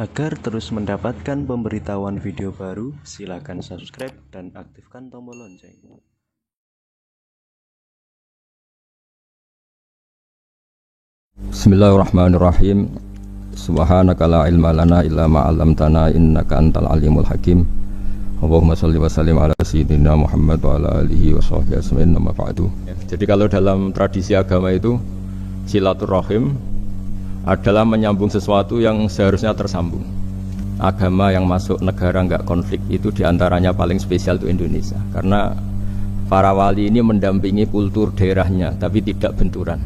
Agar terus mendapatkan pemberitahuan video baru, silakan subscribe dan aktifkan tombol lonceng. Bismillahirrahmanirrahim. Subhanaka la ilma lana illa ma 'allamtana innaka antal alimul hakim. Allahumma shalli wa sallim ala sayyidina Muhammad wa ala alihi wa sahbihi ajmain. Amma ba'du. Jadi kalau dalam tradisi agama itu silaturahim adalah menyambung sesuatu yang seharusnya tersambung. Agama yang masuk negara enggak konflik itu diantaranya paling spesial itu Indonesia, karena para wali ini mendampingi kultur daerahnya tapi tidak benturan.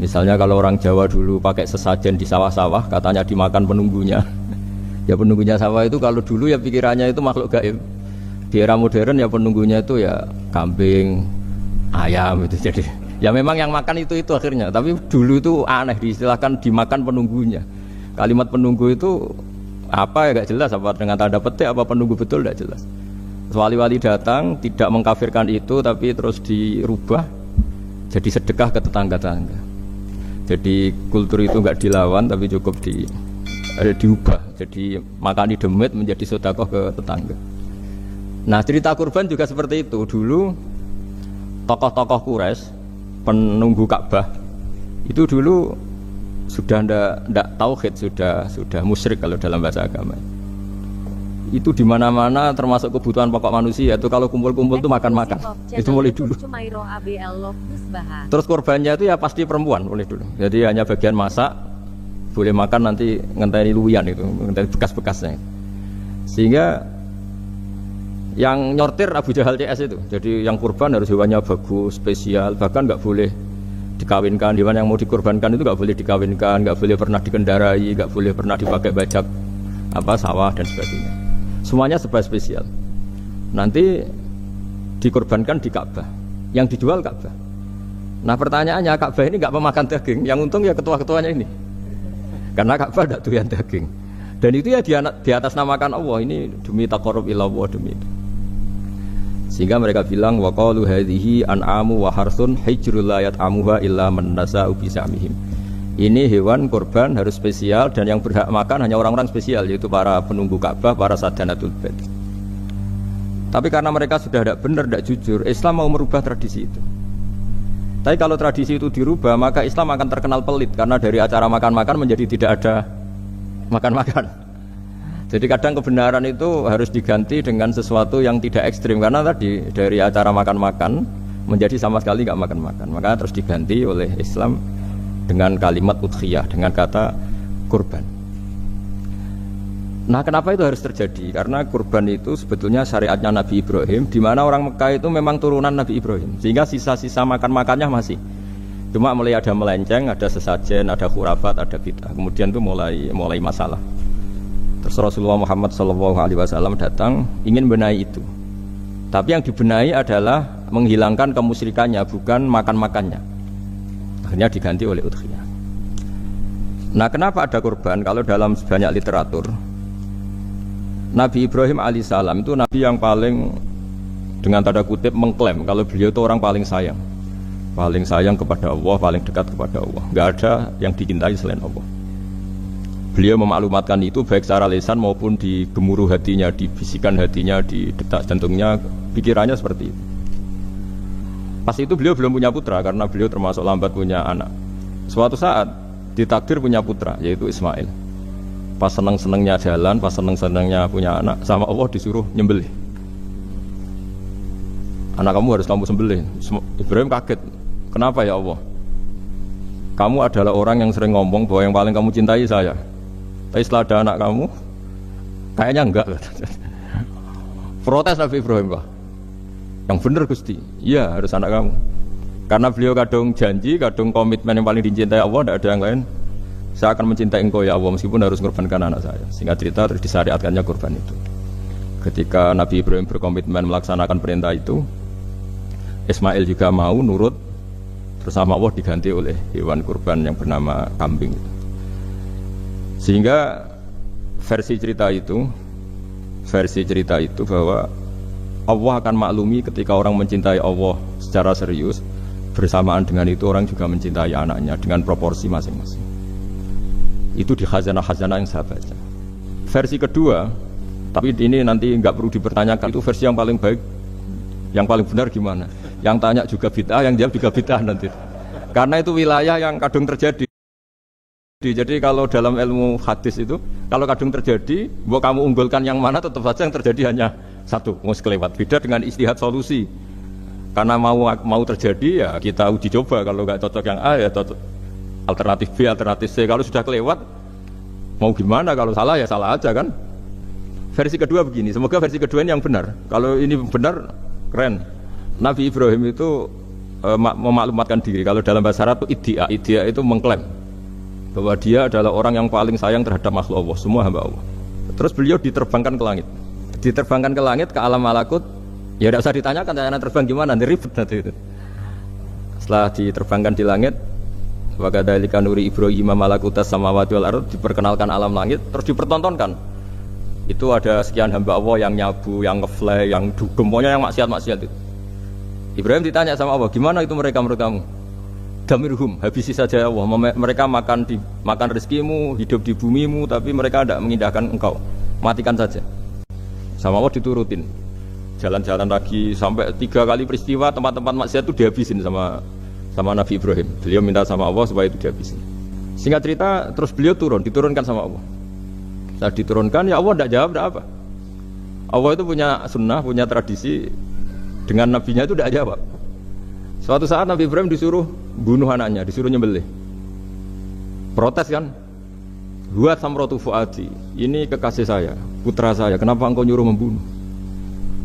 Misalnya kalau orang Jawa dulu pakai sesajen di sawah-sawah, katanya dimakan penunggunya. Ya penunggunya sawah itu kalau dulu ya pikirannya itu makhluk gaib. Di era modern ya penunggunya itu ya kambing, ayam itu. Jadi ya memang yang makan itu akhirnya. Tapi dulu itu aneh, diistilahkan dimakan penunggunya. Kalimat penunggu itu apa ya gak jelas, apa dengan tanda petik apa penunggu betul gak jelas. Wali-wali datang tidak mengkafirkan itu, tapi terus dirubah jadi sedekah ke tetangga-tetangga. Jadi kultur itu enggak dilawan tapi cukup diubah. Jadi makani demit menjadi sedekah ke tetangga. Nah, cerita kurban juga seperti itu. Dulu tokoh-tokoh Quraisy penunggu Ka'bah itu dulu sudah ndak tauhid, sudah musyrik kalau dalam bahasa agama. Itu di mana-mana termasuk kebutuhan pokok manusia itu kalau kumpul-kumpul itu makan-makan. Itu mulai dulu. Terus korbannya itu ya pasti perempuan mulai dulu. Jadi hanya bagian masak, boleh makan nanti ngenteni luwian itu, ngenteni bekas-bekasnya. Sehingga yang nyortir Abu Jahal CS itu. Jadi yang kurban harus hewannya bagus, spesial, bahkan nggak boleh dikawinkan. Hewan yang mau dikorbankan itu nggak boleh dikawinkan, nggak boleh pernah dikendarai, nggak boleh pernah dipakai bajak sawah dan sebagainya. Semuanya serba spesial. Nanti dikorbankan di Ka'bah, yang dijual Ka'bah. Nah pertanyaannya, Ka'bah ini nggak memakan daging, yang untung ya ketua-ketuanya ini, karena Ka'bah tidak doyan daging. Dan itu ya di atas namakan Allah, ini demi taqarrub ila Allah, demi itu. Sehingga mereka bilang wa qalu hadhihi an'amu wa harsun hijrul la yat'amuha illa man nasa'u bi sa'mihim. Ini hewan kurban harus spesial dan yang berhak makan hanya orang-orang spesial, yaitu para penunggu Ka'bah, para sadanatul bait. Tapi karena mereka sudah tidak benar, tidak jujur, Islam mau merubah tradisi itu. Tapi kalau tradisi itu dirubah, maka Islam akan terkenal pelit, karena dari acara makan-makan menjadi tidak ada makan-makan. Jadi kadang kebenaran itu harus diganti dengan sesuatu yang tidak ekstrim, karena tadi dari acara makan-makan menjadi sama sekali nggak makan-makan. Maka terus diganti oleh Islam dengan kalimat udhiyah, dengan kata kurban. Nah, kenapa itu harus terjadi? Karena kurban itu sebetulnya syariatnya Nabi Ibrahim, di mana orang Mekah itu memang turunan Nabi Ibrahim, sehingga sisa-sisa makan-makannya masih. Cuma mulai ada melenceng, ada sesajen, ada khurafat, ada bid'ah. Kemudian itu mulai masalah. Terus Rasulullah Muhammad SAW datang ingin benahi itu. Tapi yang dibenahi adalah menghilangkan kemusyrikannya, bukan makan-makannya. Akhirnya diganti oleh udhiyah. Nah, kenapa ada kurban? Kalau dalam banyak literatur, Nabi Ibrahim alaihissalam itu Nabi yang paling dengan tanda kutip mengklaim kalau beliau itu orang paling sayang kepada Allah, paling dekat kepada Allah. Nggak ada yang dicintai selain Allah. Beliau memaklumatkan itu baik secara lisan maupun di gemuruh hatinya, di bisikan hatinya, di detak jantungnya, pikirannya seperti itu. Pas itu beliau belum punya putra karena beliau termasuk lambat punya anak. Suatu saat ditakdir punya putra, yaitu Ismail. Pas seneng-senengnya jalan, pas seneng-senengnya punya anak, sama Allah disuruh nyembelih. Anak kamu harus kamu sembelih. Ibrahim kaget. Kenapa ya Allah? Kamu adalah orang yang sering ngomong bahwa yang paling kamu cintai saya. Tapi setelah ada anak kamu, kayaknya enggak. Protes Nabi Ibrahim, Pak. Yang benar Gusti, iya harus anak kamu. Karena beliau kadung janji, kadung komitmen yang paling dicintai Allah, tidak ada yang lain. Saya akan mencintai engkau ya Allah, meskipun harus mengorbankan anak saya. Sehingga cerita terus disyariatkannya kurban itu. Ketika Nabi Ibrahim berkomitmen melaksanakan perintah itu, Ismail juga mau nurut, bersama Allah diganti oleh hewan kurban yang bernama kambing. Sehingga versi cerita itu bahwa Allah akan maklumi ketika orang mencintai Allah secara serius, bersamaan dengan itu orang juga mencintai anaknya dengan proporsi masing-masing. Itu di khazanah-khazanah yang saya baca. Versi kedua, tapi ini nanti nggak perlu dipertanyakan, itu versi yang paling baik, yang paling benar gimana? Yang tanya juga bid'ah, yang jawab juga bid'ah nanti. Karena itu wilayah yang kadung terjadi. Jadi kalau dalam ilmu hadis itu, kalau kadung terjadi, bahwa kamu unggulkan yang mana, tetap saja yang terjadi hanya satu, mus kelewat. Beda dengan istihad solusi. Karena mau terjadi ya kita uji coba, kalau nggak cocok yang A ya cocok alternatif B, alternatif C. Kalau sudah kelewat, mau gimana? Kalau salah ya salah aja kan. Versi kedua begini, semoga versi kedua ini yang benar. Kalau ini benar, keren. Nabi Ibrahim itu memaklumatkan diri. Kalau dalam bahasa Arab itu iddia itu mengklaim bahwa dia adalah orang yang paling sayang terhadap makhluk Allah, semua hamba Allah. Terus beliau diterbangkan ke langit. Diterbangkan ke langit, ke alam malakut. Ya tidak usah ditanyakan, tanya terbang gimana, nanti ribet nanti itu. Setelah diterbangkan di langit, wa kadzalika nuri Ibrahim malakutas samawati wal ardh, diperkenalkan alam langit, terus dipertontonkan. Itu ada sekian hamba Allah yang nyabu, yang ngefly, yang dugem, pokoknya yang maksiat-maksiat itu. Ibrahim ditanya sama Allah, gimana itu mereka menurut kamu? Damirhum, habisi saja Allah. Mereka makan rezekimu, hidup di bumimu, tapi mereka tidak mengindahkan engkau. Matikan saja. Sama Allah diturutin. Jalan-jalan lagi sampai 3 kali peristiwa tempat-tempat maksiat itu dihabisin sama Nabi Ibrahim. Beliau minta sama Allah supaya itu dihabisin. Singkat cerita, terus beliau diturunkan sama Allah. Saat diturunkan, ya Allah tidak jawab, tidak apa. Allah itu punya sunnah, punya tradisi. Dengan nabinya itu tidak jawab. Suatu saat Nabi Ibrahim disuruh bunuh anaknya, disuruh nyembelih. Protes kan? Huwa samratu fuadi. Ini kekasih saya, putra saya. Kenapa engkau nyuruh membunuh?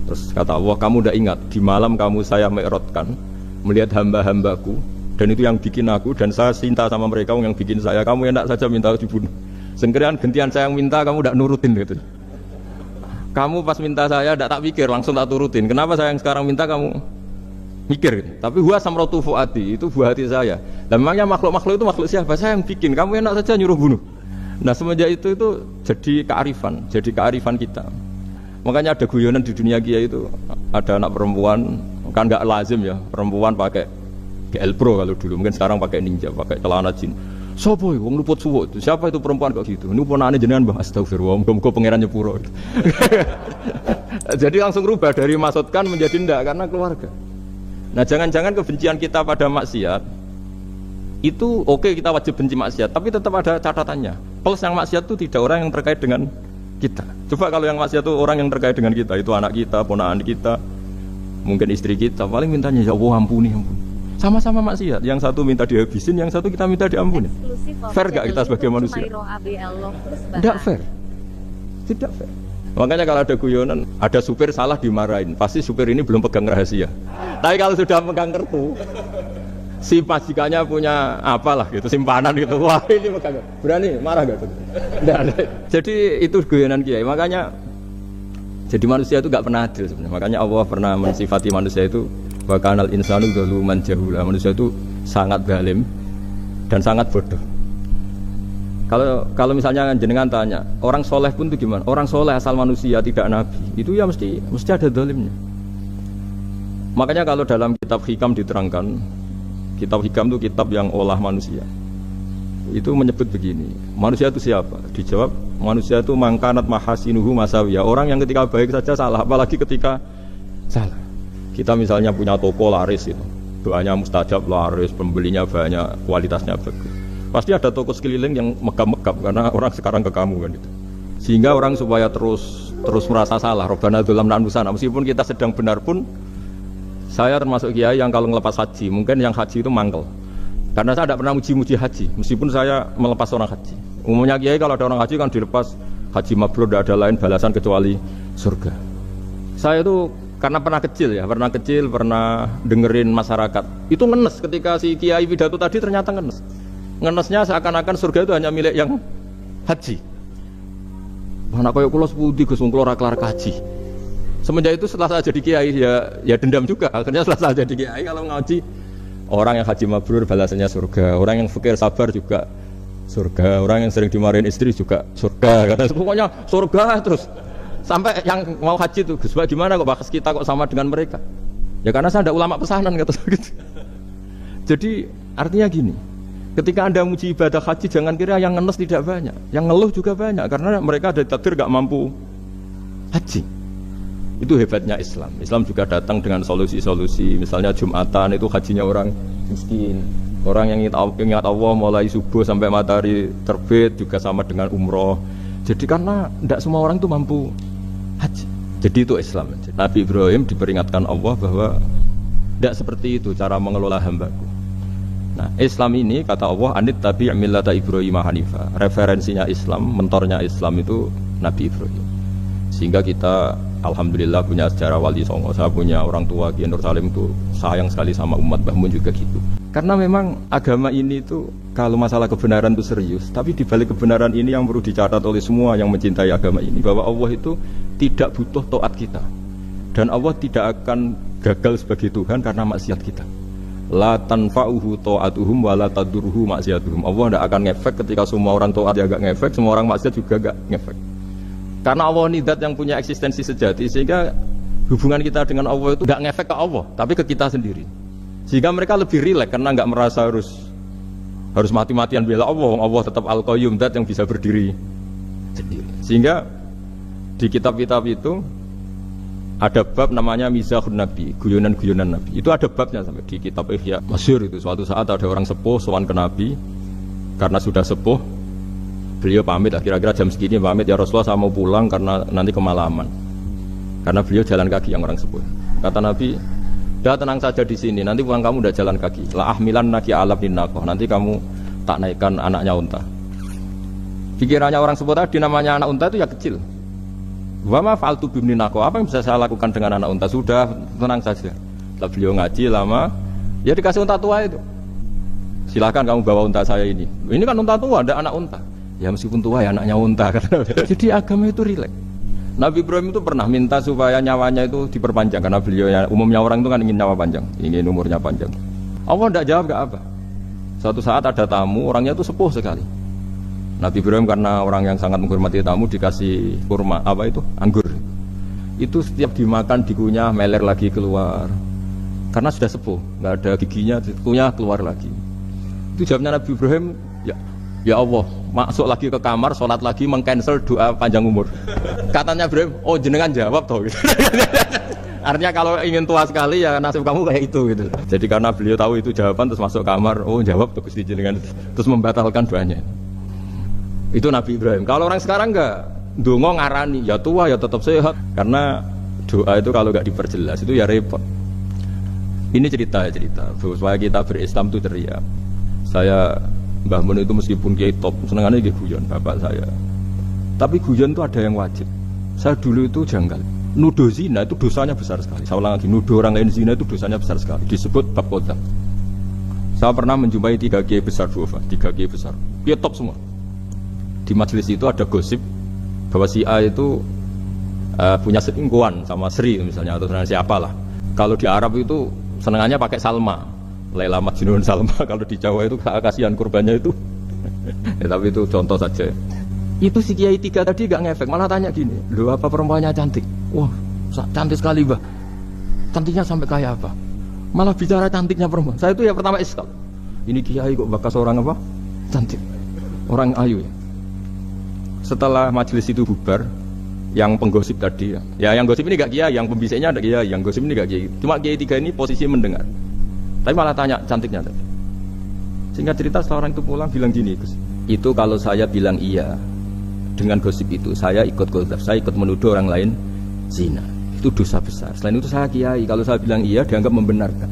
Terus kata Allah, kamu tidak ingat di malam kamu saya mi'rajkan melihat hamba-hambaku, dan itu yang bikin aku, dan saya cinta sama mereka yang bikin saya. Kamu enak saja minta dibunuh. Sengkerian gentian saya yang minta, kamu tidak nurutin gitu. Kamu pas minta saya tidak tak pikir, langsung tak turutin. Kenapa saya yang sekarang minta kamu mikir gitu. Tapi huwa samratu fuadi, itu buah hati saya. Dan memangnya makhluk-makhluk itu makhluk siapa? Saya yang bikin. Kamu enak saja nyuruh bunuh. Nah semenjak itu jadi kearifan kita. Makanya ada guyonan di dunia kiai itu, ada anak perempuan, kan nggak lazim ya, perempuan pakai GL Pro kalau dulu, mungkin sekarang pakai Ninja, pakai celana jin. Sopo itu, wong luput suwo itu, siapa itu perempuan kok gitu? Ini ponakane jenengan Mbah, astagfirullah, muga-muga pangeran nyepuro. Jadi langsung rubah dari maksudkan menjadi ndak karena keluarga. Nah jangan-jangan kebencian kita pada maksiat itu oke, kita wajib benci maksiat, tapi tetap ada catatannya. Plus yang maksiat itu tidak orang yang terkait dengan kita. Coba kalau yang maksiat itu orang yang terkait dengan kita, itu anak kita, ponakan kita, mungkin istri kita, paling mintanya ya Allah ampuni. Sama-sama maksiat, yang satu minta dihabisin, yang satu kita minta diampuni. Fair gak kita sebagai manusia? Tidak fair. Tidak fair. Makanya kalau ada guyonan, ada supir salah dimarahin, pasti supir ini belum pegang rahasia. Tapi kalau sudah pegang kartu, si majikannya punya apalah gitu, simpanan gitu, wah ini pegang, berani marah gak tuh? Tidak ada. Jadi itu guyonan kiai. Makanya jadi manusia itu gak pernah adil sebenarnya. Makanya Allah pernah mensifati manusia itu wa kanal insanu dzaluman jahula. Manusia itu sangat zalim dan sangat bodoh. Kalau misalnya jenengan tanya, orang soleh pun itu gimana? Orang soleh asal manusia tidak nabi, itu ya mesti ada zalimnya. Makanya kalau dalam kitab Hikam diterangkan, kitab Hikam itu kitab yang olah manusia. Itu menyebut begini, manusia itu siapa? Dijawab, manusia itu mangkanat mahasinuhu masawiyah. Orang yang ketika baik saja salah, apalagi ketika salah. Kita misalnya punya toko laris itu, doanya mustajab, laris, pembelinya banyak, kualitasnya bagus. Pasti ada toko sekeliling yang megap-megap karena orang sekarang ke kamu kan itu. Sehingga orang supaya terus merasa salah. Rabbana dzalamna anfusana, meskipun kita sedang benar pun. Saya termasuk kiai yang kalau ngelepas haji, mungkin yang haji itu mangkel. Karena saya tidak pernah muji-muji haji, meskipun saya melepas orang haji. Umumnya kiai kalau ada orang haji kan dilepas haji mabrur, tidak ada lain balasan kecuali surga. Saya itu karena pernah kecil, pernah dengerin masyarakat. Itu ngenes ketika si kiai pidato tadi ternyata ngenes. Ngenesnya seakan-akan surga itu hanya milik yang haji. Anak kaya kula sepudi Gus, kula ora kelar kaji. Semenjak itu setelah saya jadi kiai ya dendam juga. Akhirnya setelah saya jadi kiai kalau ngaji, orang yang haji mabrur balasannya surga, orang yang fakir sabar juga surga, orang yang sering dimarahin istri juga surga. Kata pokoknya surga terus. Sampai yang mau haji itu, Gus, gimana kok bakas kita kok sama dengan mereka? Ya karena saya ada ulama pesanan kata gitu. Jadi artinya gini, Ketika Anda muji ibadah haji, jangan kira yang ngenes tidak banyak, yang ngeluh juga banyak, karena mereka ada takdir gak mampu haji. Itu hebatnya Islam. Islam juga datang dengan solusi-solusi. Misalnya Jumatan itu hajinya orang miskin, orang yang ingat Allah mulai subuh sampai matahari terbit juga sama dengan umroh. Jadi karena tidak semua orang itu mampu haji. Jadi itu Islam. Nabi Ibrahim diperingatkan Allah bahwa tidak seperti itu cara mengelola hambaku. Nah, Islam ini kata Allah anit tabi' millata Ibrahim hanifa. Referensinya Islam, mentornya Islam itu Nabi Ibrahim. Sehingga kita alhamdulillah punya sejarah wali songo. Saya punya orang tua Kiai Nur Salim itu sayang sekali sama umat, Mbah Mun juga gitu. Karena memang agama ini itu kalau masalah kebenaran itu serius, tapi di balik kebenaran ini yang perlu dicatat oleh semua yang mencintai agama ini bahwa Allah itu tidak butuh taat kita. Dan Allah tidak akan gagal sebagai Tuhan karena maksiat kita. La tanfa'uhu ta'atuhum wa la tadurruhu maksiatuhum. Allah tidak akan ngefek ketika semua orang taat ya gak ngefek, semua orang maksiat juga gak ngefek. Karena Allah ini zat yang punya eksistensi sejati, sehingga hubungan kita dengan Allah itu gak ngefek ke Allah, tapi ke kita sendiri. Sehingga mereka lebih rileks karena gak merasa harus mati-matian bela Allah. Allah tetap Al-Qayyum, zat yang bisa berdiri sendiri. Sehingga di kitab-kitab itu ada bab namanya Mizahun Nabi, guyonan-guyonan Nabi. Itu ada babnya sampai di kitab Ihya. Masyhur itu. Suatu saat ada orang sepuh sowan ke Nabi. Karena sudah sepuh, beliau pamit lah, kira-kira jam segini pamit, ya Rasulullah saya mau pulang karena nanti kemalaman. Karena beliau jalan kaki yang orang sepuh. Kata Nabi, "Dah tenang saja di sini, nanti pulang kamu udah jalan kaki. La ahmilan naki alab naqah. Nanti kamu tak naikkan anaknya unta." Pikirannya orang sepuh tadi namanya anak unta itu ya kecil. Wa ma fa'altu bimninako, apa yang bisa saya lakukan dengan anak unta? Sudah, tenang saja. Setelah beliau ngaji lama, ya dikasih unta tua itu. Silakan kamu bawa unta saya ini. Ini kan unta tua, ada anak unta. Ya meskipun tua ya anaknya unta. Jadi agama itu rileks. Nabi Ibrahim itu pernah minta supaya nyawanya itu diperpanjang karena beliau ya, umumnya orang itu kan ingin nyawa panjang, ingin umurnya panjang. Allah tidak jawab gak apa. Suatu saat ada tamu, orangnya itu sepuh sekali. Nabi Ibrahim karena orang yang sangat menghormati tamu dikasih kurma, apa itu? Anggur. Itu setiap dimakan dikunyah meler lagi keluar. Karena sudah sepuh, nggak ada giginya, dikunyah keluar lagi. Itu jawabnya Nabi Ibrahim, ya Allah, masuk lagi ke kamar, sholat lagi, mengcancel doa panjang umur. Katanya Ibrahim, oh jenengan jawab toh. Gitu. Artinya kalau ingin tua sekali ya nasib kamu kayak itu gitu. Jadi karena beliau tahu itu jawaban terus masuk kamar, oh jawab tuh Gusti jenengan, terus membatalkan doanya. Itu Nabi Ibrahim. Kalau orang sekarang enggak, ndonga ngarani, ya tua ya tetap sehat. Karena doa itu kalau enggak diperjelas itu ya repot. Ini cerita supaya kita berislam itu ceria. Saya Mbah Mun itu meskipun kiai top, senengannya nggih guyon bapak saya. Tapi guyon itu ada yang wajib. Saya dulu itu janggal. Nuduh zina itu dosanya besar sekali. Saya ulang lagi, nuduh orang lain zina itu dosanya besar sekali. Disebut bab qadzaf. Saya pernah menjumpai 3 kiai besar Duafa, 3 kiai besar. Kiai top semua. Di majelis itu ada gosip bahwa si A itu punya selingkuhan sama Sri misalnya atau siapa lah. Kalau di Arab itu senengannya pakai Salma, Laila Majnun Salma. Kalau di Jawa itu kasihan kurbannya itu. Ya, tapi itu contoh saja. Itu si Kiai 3 tadi gak ngefek, malah tanya gini, loh apa perempuannya cantik? Wah cantik sekali Mbah. Cantiknya sampai kayak apa? Malah bicara cantiknya perempuan. Saya itu ya pertama iskal. Ini Kiai kok bakas orang apa? Cantik, orang ayu ya. Setelah majelis itu bubar, yang penggosip tadi ya yang gosip ini gak kiai, yang pembisiknya ada kiai, yang gosip ini gak kiai. Cuma kiai 3 ini posisi mendengar. Tapi malah tanya cantiknya tadi. Sehingga cerita setelah orang itu pulang bilang gini, Gus, itu kalau saya bilang iya dengan gosip itu, saya ikut qadzaf, saya ikut menuduh orang lain zina. Itu dosa besar. Selain itu saya kiai, kalau saya bilang iya dianggap membenarkan.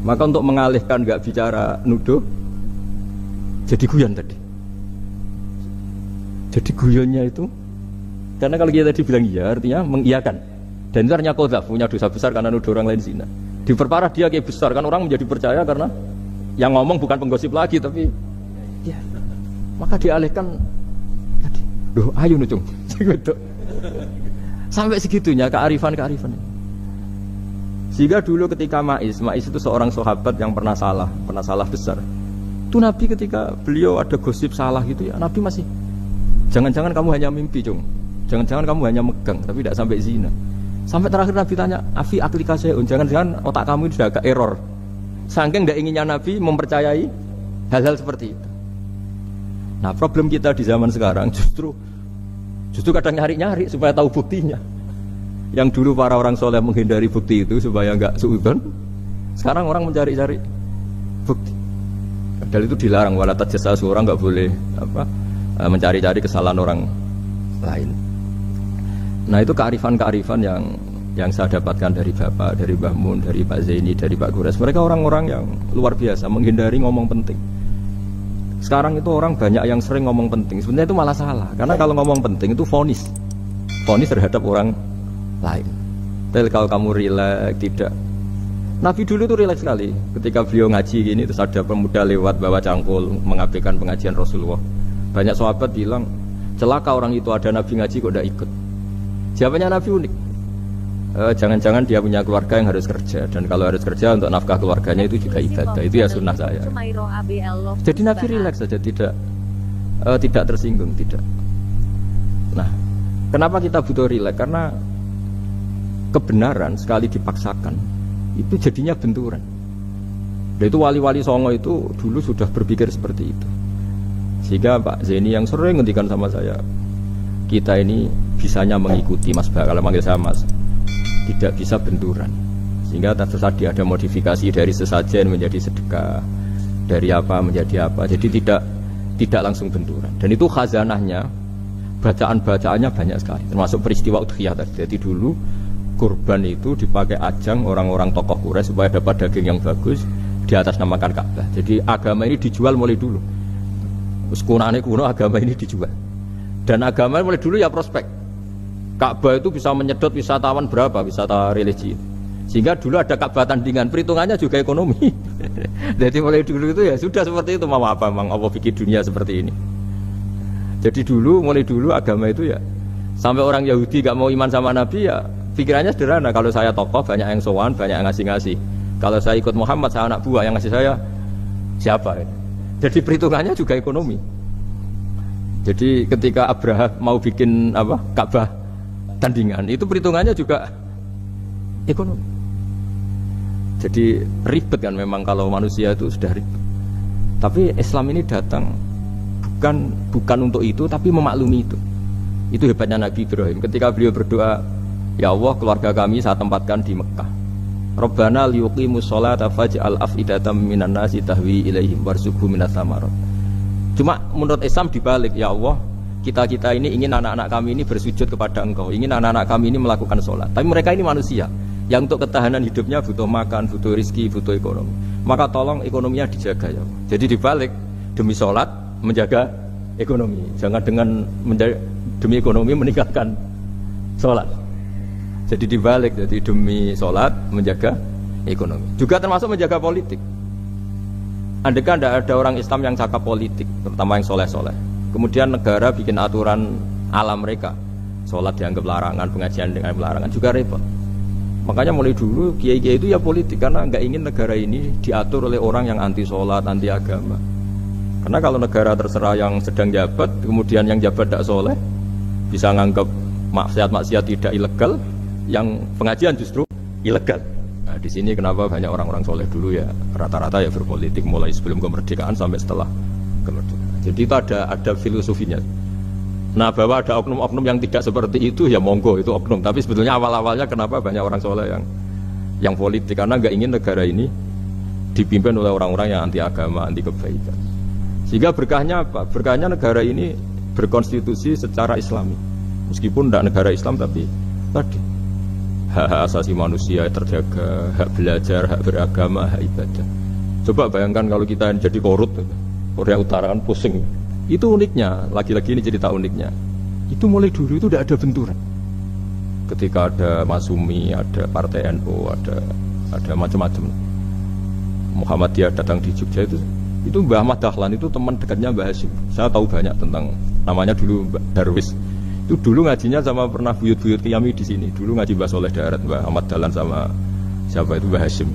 Maka untuk mengalihkan gak bicara nuduh, jadi guyon tadi. Jadi guyonnya itu, karena kalau kita tadi bilang iya, artinya mengiyakan. Dan itu artinya qadzaf, punya dosa besar karena nuduh orang lain zina. Diperparah dia kayak besar, kan orang menjadi percaya karena yang ngomong bukan penggosip lagi, tapi ya. Maka dialihkan tadi, loh ayo nucung. Sampai segitunya kearifan. Sehingga dulu ketika Maiz itu seorang sahabat yang pernah salah besar. Itu Nabi ketika beliau ada gosip salah gitu ya, Nabi masih jangan-jangan kamu hanya mimpi, Cung. Jangan-jangan kamu hanya megang, tapi tidak sampai zina. Sampai terakhir Nabi tanya, Afi aklika sayun, jangan-jangan otak kamu itu sudah agak error. Saking tidak inginnya Nabi mempercayai Hal-hal seperti itu. Nah, problem kita di zaman sekarang justru kadang nyari-nyari supaya tahu buktinya. Yang dulu para orang soleh menghindari bukti itu supaya enggak suudzon, sekarang orang mencari-cari bukti. Padahal itu dilarang, wala tajassasu, orang enggak boleh mencari-cari kesalahan orang lain. Nah, itu kearifan-kearifan yang saya dapatkan dari Bapak, dari Mbah Mun, dari Pak Zaini, dari Pak Gures. Mereka orang-orang yang luar biasa menghindari ngomong penting. Sekarang itu orang banyak yang sering ngomong penting. Sebenarnya itu malah salah. Karena kalau ngomong penting itu vonis terhadap orang lain. Tapi kalau kamu rileks, tidak. Nabi dulu itu rileks sekali. Ketika beliau ngaji gini, terus ada pemuda lewat bawa cangkul mengabaikan pengajian Rasulullah. Banyak sahabat bilang, celaka orang itu, ada Nabi ngaji kok tidak ikut. Jawabannya Nabi unik. Jangan-jangan dia punya keluarga yang harus kerja, dan kalau harus kerja untuk nafkah keluarganya itu juga ibadah. Itu ya sunnah saya. Jadi Nabi rileks saja, tidak tersinggung, tidak. Nah, kenapa kita butuh rileks? Karena kebenaran sekali dipaksakan itu jadinya benturan. Dan itu wali-wali Songo itu dulu sudah berpikir seperti itu. Sehingga Pak Zaini yang sering ngendikan sama saya, kita ini bisanya mengikuti Mas Ba, kalau manggil saya Mas, tidak bisa benturan. Sehingga tadi ada modifikasi dari sesajen menjadi sedekah, dari apa menjadi apa. Jadi tidak langsung benturan. Dan itu khazanahnya, bacaan-bacaannya banyak sekali, termasuk peristiwa udhiyah tadi. Jadi dulu kurban itu dipakai ajang orang-orang tokoh Quraisy supaya dapat daging yang bagus di atas namakan Ka'bah. Jadi agama ini dijual mulai dulu. Kuno agama ini dijual. Dan agama mulai dulu ya prospek. Ka'bah itu bisa menyedot wisatawan berapa, wisata religi. Sehingga dulu ada Ka'bah tandingan, perhitungannya juga ekonomi. Jadi mulai dulu itu ya sudah seperti itu. Mau apa memang Allah bikin dunia seperti ini. Jadi mulai dulu agama itu ya, sampai orang Yahudi gak mau iman sama Nabi ya pikirannya sederhana. Kalau saya tokoh banyak yang sowan, banyak yang ngasih-ngasih. Kalau saya ikut Muhammad, saya anak buah, yang ngasih saya siapa? Jadi perhitungannya juga ekonomi. Jadi ketika Abraham mau bikin Ka'bah tandingan, itu perhitungannya juga ekonomi. Jadi ribet kan memang kalau manusia itu sudah ribet. Tapi Islam ini datang bukan untuk itu, tapi memaklumi itu. Itu hebatnya Nabi Ibrahim. Ketika beliau berdoa, ya Allah, keluarga kami saya tempatkan di Mekah. Rabbana liyuqimus sholata faj'al af'idatam minan nasi tahwi ilaihim warzuqhum minats tsamarat. Cuma menurut Islam dibalik, ya Allah, kita ini ingin anak-anak kami ini bersujud kepada Engkau, ingin anak-anak kami ini melakukan sholat. Tapi mereka ini manusia yang untuk ketahanan hidupnya butuh makan, butuh rizki, butuh ekonomi. Maka tolong ekonominya dijaga ya Allah. Jadi dibalik, demi sholat menjaga ekonomi. Jangan dengan demi ekonomi meninggalkan sholat. Jadi dibalik, jadi demi sholat menjaga ekonomi. Juga termasuk menjaga politik. Andaikan tidak ada orang Islam yang cakap politik, terutama yang soleh-soleh, kemudian negara bikin aturan ala mereka, sholat dianggap larangan, pengajian dengan larangan, juga repot. Makanya mulai dulu kiai-kiai itu ya politik, karena nggak ingin negara ini diatur oleh orang yang anti sholat, anti agama. Karena kalau negara terserah yang sedang jabat, kemudian yang jabat tidak soleh, bisa nganggap maksiat-maksiat tidak ilegal, yang pengajian justru ilegal. Nah, di sini kenapa banyak orang-orang soleh dulu ya rata-rata ya berpolitik mulai sebelum kemerdekaan sampai setelah kemerdekaan. Jadi itu ada filosofinya. Nah, bahwa ada oknum-oknum yang tidak seperti itu ya monggo, itu oknum. Tapi sebetulnya awal-awalnya kenapa banyak orang soleh yang politik, karena nggak ingin negara ini dipimpin oleh orang-orang yang anti agama, anti kebaikan. Sehingga berkahnya apa? Berkahnya negara ini berkonstitusi secara Islami. Meskipun tidak negara Islam, tapi tadi hak asasi manusia terjaga, hak belajar, hak beragama, hak ibadah. Coba bayangkan kalau kita jadi korut, Korea Utara kan pusing. Itu uniknya, lagi-lagi ini cerita uniknya. Itu mulai dulu itu tidak ada benturan. Ketika ada Masumi, ada Partai NU, ada macam-macam. Muhammadiyah datang di Jogja itu Mbah Ahmad Dahlan itu teman dekatnya Mbah Hasyim. Saya tahu banyak tentang, namanya dulu Darwis. Itu dulu ngajinya sama pernah buyut-buyut Qiyami di sini. Dulu ngaji Mbah Soleh Darat, Mbah Ahmad Dahlan sama siapa itu Mbah Hasyim.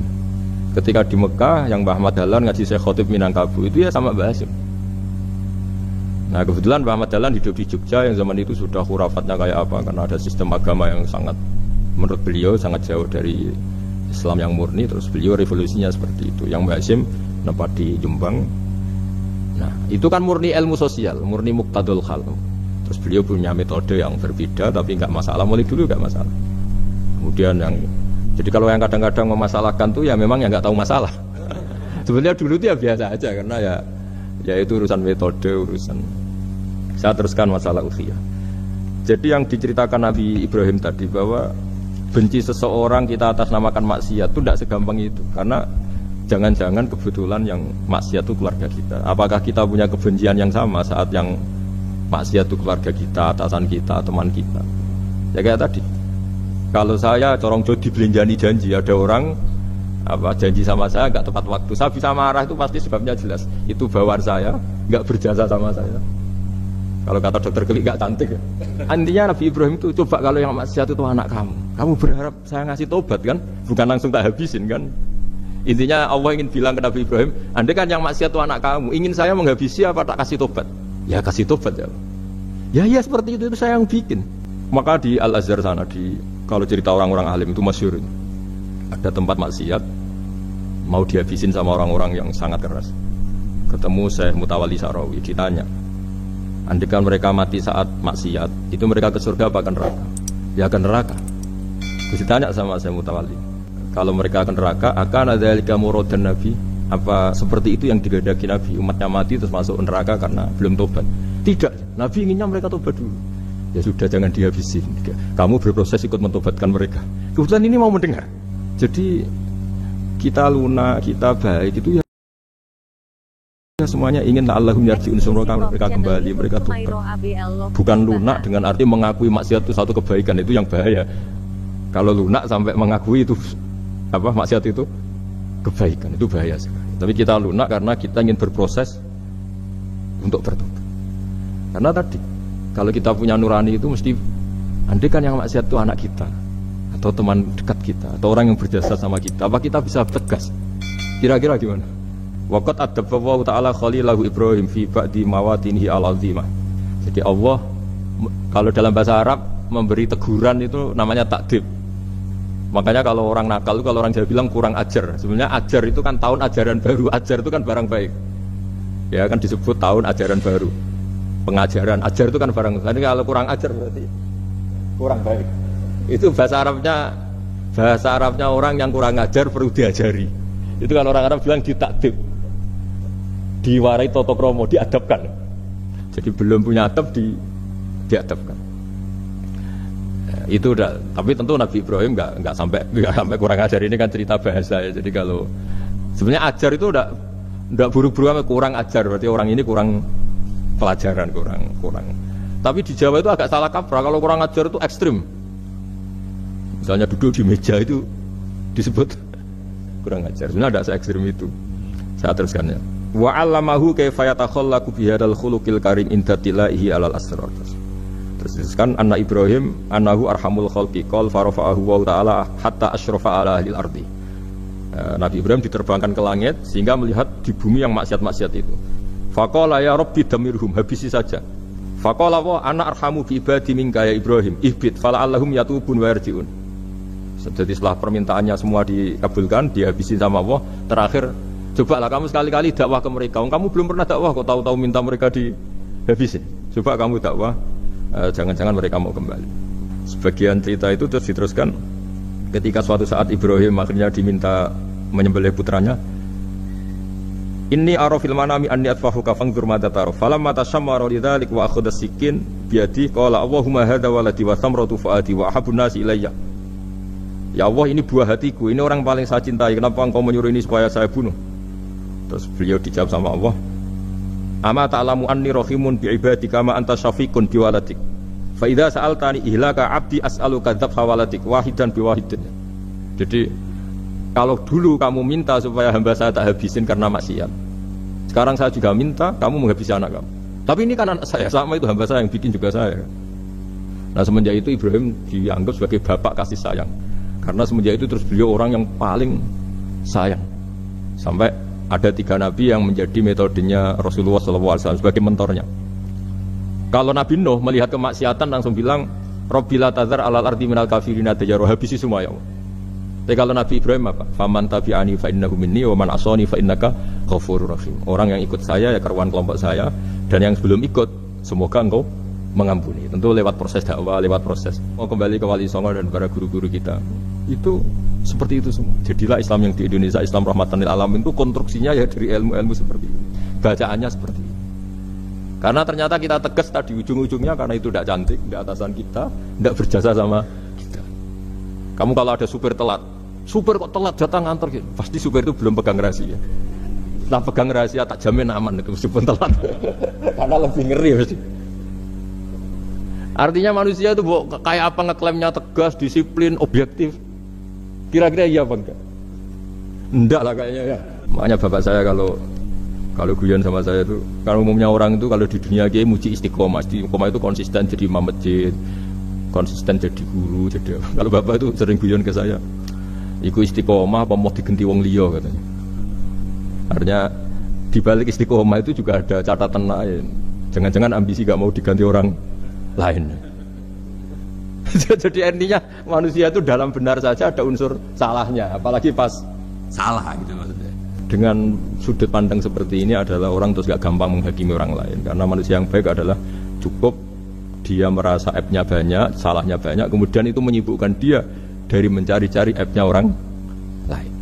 Ketika di Mekah yang Mbah Ahmad Dahlan ngaji Syekh Khotib Minangkabau itu ya sama Mbah Hasyim. Nah, kebetulan Mbah Ahmad Dahlan hidup di Jogja yang zaman itu sudah khurafatnya kayak apa, karena ada sistem agama yang sangat, menurut beliau sangat jauh dari Islam yang murni. Terus beliau revolusinya seperti itu. Yang Mbah Hasyim nempat di Jombang, Nah, itu kan murni ilmu sosial, murni muqtadul hal. Terus beliau punya metode yang berbeda, tapi nggak masalah. Mulai dulu nggak masalah. Kemudian jadi kalau yang kadang-kadang memasalahkan tuh ya memang yang nggak tahu masalah. Sebenarnya dulu itu ya biasa aja karena ya itu urusan metode, urusan. Saya teruskan masalah ukhiyah. Jadi yang diceritakan Nabi Ibrahim tadi bahwa benci seseorang kita atas namakan maksiat itu tidak segampang itu, karena jangan-jangan kebetulan yang maksiat itu keluarga kita. Apakah kita punya kebencian yang sama saat yang maksiat itu keluarga kita, atasan kita, teman kita? Ya kayak tadi, kalau saya corong jodi belenjani janji, ada orang janji sama saya nggak tepat waktu, saya bisa marah, itu pasti sebabnya jelas. Itu bawaan saya nggak berjasa sama saya. Kalau kata dokter Klik nggak cantik ya. Intinya Nabi Ibrahim itu coba kalau yang maksiat itu anak kamu berharap saya ngasih tobat kan, bukan langsung tak habisin kan. Intinya Allah ingin bilang ke Nabi Ibrahim, andai kan yang maksiat itu anak kamu, ingin saya menghabisi apa tak kasih tobat? Ya kasih tobat ya. Ya seperti itu saya yang bikin. Maka di Al-Azhar sana, kalau cerita orang-orang alim itu masyhur. Ada tempat maksiat mau dihabisin sama orang-orang yang sangat keras. Ketemu Syekh Mutawalli Sarawi, ditanya, andai kan mereka mati saat maksiat, itu mereka ke surga apa ke neraka? Ya ke neraka. Terus ditanya sama Syekh Mutawalli, kalau mereka ke neraka, akan ada dzalika muradan Nabi? Apa seperti itu yang digedaki Nabi, umatnya mati terus masuk neraka karena belum tobat? Tidak, Nabi inginnya mereka tobat dulu. Ya sudah, jangan dihabisin. Kamu berproses ikut mentobatkan mereka. Kebetulan ini mau mendengar. Jadi kita lunak, kita baik itu ya semuanya ingin Allahum yarji'un, semoga mereka kembali, mereka tobat. Bukan lunak dengan arti mengakui maksiat itu satu kebaikan, itu yang bahaya. Kalau lunak sampai mengakui itu maksiat itu kebaikan, itu bahaya sekali. Tapi kita lunak karena kita ingin berproses untuk bertobat. Karena tadi kalau kita punya nurani itu mesti, andai kan yang maksiat itu anak kita atau teman dekat kita atau orang yang berjasa sama kita, apa kita bisa tegas? Kira-kira gimana? Waqad adabbahu ta'ala khalilahu Ibrahim fi ba'di mawatinihi al-azimah. Jadi Allah kalau dalam bahasa Arab memberi teguran itu namanya takdib. Makanya kalau orang nakal itu, kalau orang Jawa bilang kurang ajar. Sebenarnya ajar itu kan tahun ajaran baru. Ajar itu kan barang baik. Ya kan disebut tahun ajaran baru. Pengajaran, ajar itu kan barang. Jadi kalau kurang ajar berarti kurang baik. Itu bahasa Arabnya orang yang kurang ajar perlu diajari. Itu kalau orang Arab bilang ditakdib, diwarai toto kromo, diadabkan. Jadi belum punya adab diadabkan. Itu udah. Tapi tentu Nabi Ibrahim nggak sampai kurang ajar. Ini kan cerita bahasa ya. Jadi kalau sebenarnya ajar itu udah buruk-buruk, kurang ajar. Berarti orang ini kurang pelajaran, kurang. Tapi di Jawa itu agak salah kaprah. Kalau kurang ajar itu ekstrim. Misalnya duduk di meja itu disebut kurang ajar. Sebenarnya tidak se-ekstrim itu. Saya teruskan ya. Wa 'allamahu kaifa yatakhallaqu bi hadzal khuluqil karim inda tilaihi 'alal asrar. Terus kan anak Ibrahim anahu arhamul khalqi qol farafa'ahu wa ta'ala hatta asyrafa 'ala ahlil ardi. Nabi Ibrahim diterbangkan ke langit sehingga melihat di bumi yang maksiat-maksiat itu. Faqala ya rabbi damirhum, habisi saja. Faqala wa ana arhamu bi ibadi minka ya Ibrahim ihbit fala'allahum yatubun wa yarji'un. Jadi setelah permintaannya semua dikabulkan, dihabisi sama Allah. Terakhir, cobalah kamu sekali-kali dakwah ke mereka. Kamu belum pernah dakwah, kok tahu-tahu minta mereka dihabisin. Coba kamu dakwah, jangan-jangan mereka mau kembali. Sebagian cerita itu terus diteruskan ketika suatu saat Ibrahim akhirnya diminta menyembelih putranya. Inni arafil manami anni atfahuka fangzur madza tara. Falamma tashammara lidzalik wa akhadha sikin biyadi qala Allahumma hadza waladi wa thamratu fuadi wa ahabun nasi ilayya. Ya Allah, ini buah hatiku, ini orang paling saya cintai, kenapa engkau menyuruh ini supaya saya bunuh? Terus beliau dijawab sama Allah, ama ta'lamu anni rahimun bi'ibadika ma anta syafiqun biwaladik fa idza sa'altani ihlaka 'abdi as'aluka dzabha waladik wahidan biwahidin. Jadi kalau dulu kamu minta supaya hamba saya tak habisin karena maksiat, sekarang saya juga minta kamu menghabisi anak kamu. Tapi ini kan anak saya, sama itu hamba saya yang bikin juga saya. Nah semenjak itu Ibrahim dianggap sebagai bapak kasih sayang. Karena semenjak itu terus beliau orang yang paling sayang. Sampai ada 3 nabi yang menjadi metodenya Rasulullah SAW sebagai mentornya. Kalau Nabi Nuh melihat kemaksiatan langsung bilang, Rabbi la tazar alal ardi minal kafirina dayyara, habisi semua ya Allah. Tapi kalau Nabi Ibrahim apa? Faman tabi'ani fa innahu minni wa man asani fa innaka ghafurur rahim. Orang yang ikut saya ya karuan kelompok saya, dan yang belum ikut semoga engkau mengampuni. Tentu lewat proses dakwah, lewat proses. Mau kembali ke Wali Songo dan para guru-guru kita. Itu seperti itu semua. Jadilah Islam yang di Indonesia, Islam rahmatan lil alamin itu konstruksinya ya dari ilmu-ilmu seperti itu. Bacaannya seperti itu. Karena ternyata kita tegas tadi ujung-ujungnya karena itu tidak cantik, tidak atasan kita, tidak berjasa sama kita. Kamu kalau ada supir telat, supir kok telat datang ngantor gitu, pasti supir itu belum pegang rahasia. Nah pegang rahasia tak jamin aman itu meskipun telat. Karena lebih ngeri pasti. Artinya manusia itu kayak apa ngeklaimnya tegas, disiplin, objektif. Kira-kira iya apa enggak? Enggak lah kayaknya ya. Makanya bapak saya kalau guyon sama saya itu, kalau umumnya orang itu kalau di dunia kiai muji istiqomah. Istiqomah itu konsisten jadi imam masjid, konsisten jadi guru, jadi kalau bapak itu sering guyon ke saya, iku istiqomah apa mau diganti wong liya katanya. Artinya di balik istiqomah itu juga ada catatan lain. Jangan-jangan ambisi gak mau diganti orang lain. Jadi intinya manusia itu dalam benar saja ada unsur salahnya, apalagi pas salah gitu maksudnya. Dengan sudut pandang seperti ini adalah orang terus gak gampang menghakimi orang lain, karena manusia yang baik adalah cukup dia merasa aibnya banyak, salahnya banyak, kemudian itu menyibukkan dia dari mencari-cari aibnya orang lain.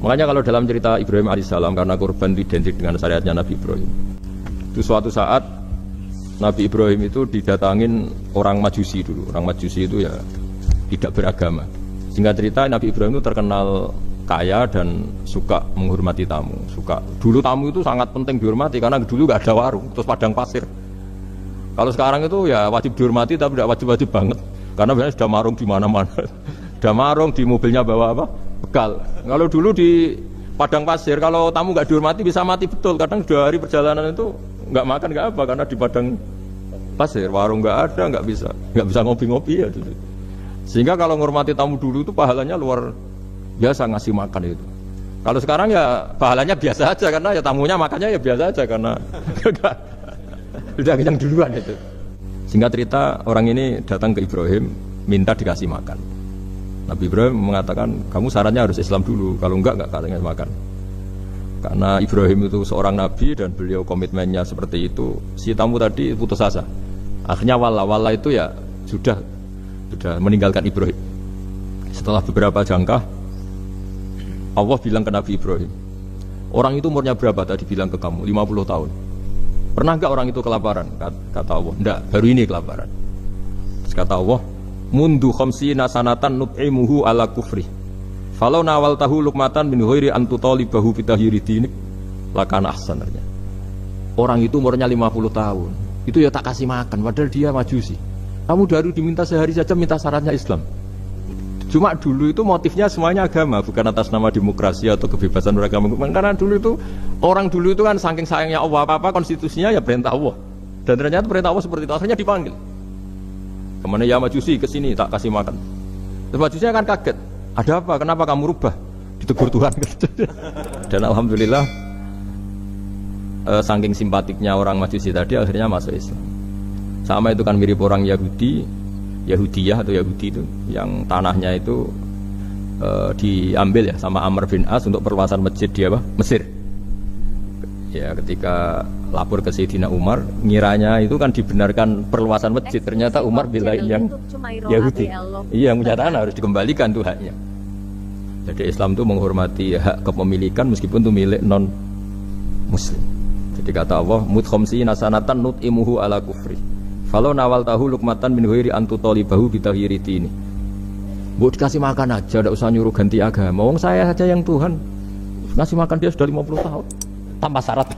Makanya kalau dalam cerita Ibrahim alaihissalam, karena korban identik dengan syariatnya Nabi Ibrahim, itu suatu saat Nabi Ibrahim itu didatangin orang Majusi dulu. Orang Majusi itu ya tidak beragama. Singkat cerita Nabi Ibrahim itu terkenal kaya dan suka menghormati tamu. Dulu tamu itu sangat penting dihormati karena dulu gak ada warung, terus padang pasir. Kalau sekarang itu ya wajib dihormati tapi tidak wajib-wajib banget. Karena biasanya sudah marung di mana-mana. Sudah marung di mobilnya bawa apa? Bekal. Kalau dulu di padang pasir kalau tamu gak dihormati bisa mati betul. Kadang 2 hari perjalanan itu nggak makan nggak apa karena di padang pasir warung nggak ada, nggak bisa ngopi-ngopi ya dulu. Sehingga kalau menghormati tamu dulu itu pahalanya luar biasa ngasih makan itu. Kalau sekarang ya pahalanya biasa aja karena ya tamunya makannya ya biasa aja karena udah kenyang duluan itu. Singkat cerita orang ini datang ke Ibrahim minta dikasih makan. Nabi Ibrahim mengatakan kamu syaratnya harus Islam dulu, kalau enggak kasih makan. Karena Ibrahim itu seorang nabi dan beliau komitmennya seperti itu, si tamu tadi putus asa. Akhirnya wala itu ya sudah meninggalkan Ibrahim. Setelah beberapa jangkah Allah bilang ke Nabi Ibrahim, orang itu umurnya berapa tadi bilang ke kamu? 50 tahun. Pernah enggak orang itu kelaparan? Kata Allah, enggak, baru ini kelaparan. Terus kata Allah, mundu khamsina sanatan nut'imuhu ala kufri. Falau nawal tahu lukmatan min ghairi an tutalibahu fi tahyiri dinik lakana ahsanarnya. Orang itu umurnya 50 tahun. Itu ya tak kasih makan padahal dia Majusi. Kamu baru diminta sehari saja minta syaratnya Islam. Cuma dulu itu motifnya semuanya agama, bukan atas nama demokrasi atau kebebasan beragama. Karena dulu itu orang dulu itu kan saking sayangnya Allah, apa konstitusinya ya perintah Allah. Dan ternyata perintah Allah seperti itu, akhirnya dipanggil. Kemana ya Majusi ke sini tak kasih makan. Terus Majusinya kan kaget. Ada apa? Kenapa kamu rubah? Ditegur Tuhan. Dan alhamdulillah saking simpatiknya orang Majusi tadi akhirnya masuk Islam. Sama itu kan mirip orang Yahudiyah atau Yahudi itu yang tanahnya itu diambil ya sama Amr bin As untuk perluasan masjid di Mesir. Ya ketika lapor ke Sayyidina Umar, ngiranya itu kan dibenarkan perluasan masjid, ternyata Umar bilang yang Yahudi. Iya, yang punya tanah harus dikembalikan tuh haknya. Jadi Islam itu menghormati hak kepemilikan meskipun itu milik non muslim. Jadi kata Allah, mut khamsina sanatan nut'imuhu ala kufri. Falau nawal tahu lukmatan min ghairi an tutalibahu bi tahyiri dini. Mbok dikasih makan aja, enggak usah nyuruh ganti agama. Wong saya saja yang Tuhan ngasih makan dia sudah 50 tahun. Tanpa syarat.